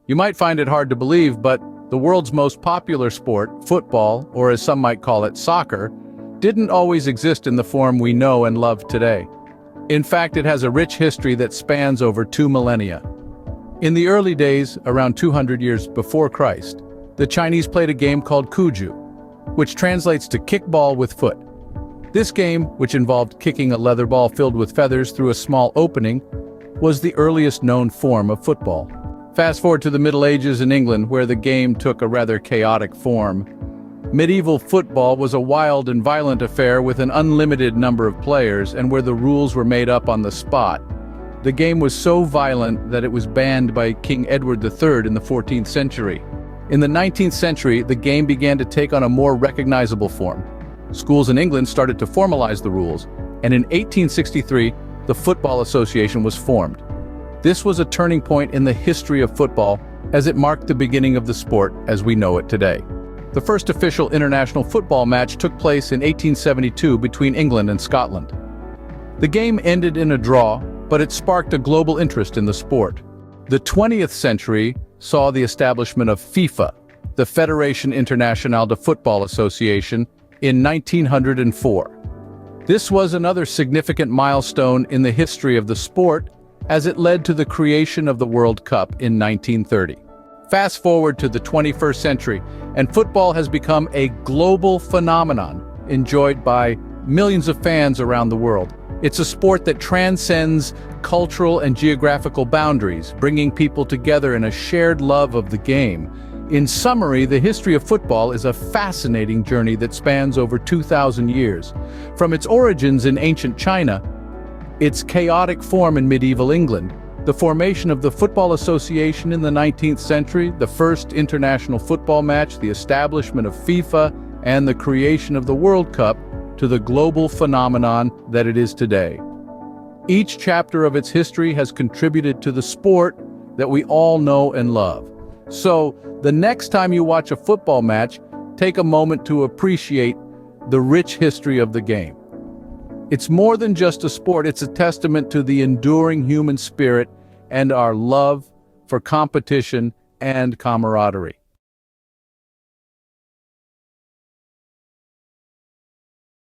You might find it hard to believe, but the world's most popular sport, football, or as some might call it, soccer, didn't always exist in the form we know and love today. In fact, it has a rich history that spans over 2 millennia. In the early days, around 200 years before Christ, the Chinese played a game called Cuju, which translates to kickball with foot. This game, which involved kicking a leather ball filled with feathers through a small opening, was the earliest known form of football. Fast forward to the Middle Ages in England, where the game took a rather chaotic form. Medieval football was a wild and violent affair with an unlimited number of players and where the rules were made up on the spot. The game was so violent that it was banned by King Edward III in the 14th century. In the 19th century, the game began to take on a more recognizable form. Schools in England started to formalize the rules, and in 1863, the Football Association was formed. This was a turning point in the history of football, as it marked the beginning of the sport as we know it today. The first official international football match took place in 1872 between England and Scotland. The game ended in a draw, but it sparked a global interest in the sport. The 20th century saw the establishment of FIFA, the Fédération Internationale de Football Association, in 1904. This was another significant milestone in the history of the sport, as it led to the creation of the World Cup in 1930. Fast forward to the 21st century, and football has become a global phenomenon, enjoyed by millions of fans around the world. It's a sport that transcends cultural and geographical boundaries, bringing people together in a shared love of the game. In summary, the history of football is a fascinating journey that spans over 2,000 years. From its origins in ancient China, its chaotic form in medieval England, the formation of the Football Association in the 19th century, the first international football match, the establishment of FIFA, and the creation of the World Cup, to the global phenomenon that it is today. Each chapter of its history has contributed to the sport that we all know and love. So, the next time you watch a football match, take a moment to appreciate the rich history of the game. It's more than just a sport, it's a testament to the enduring human spirit and our love for competition and camaraderie.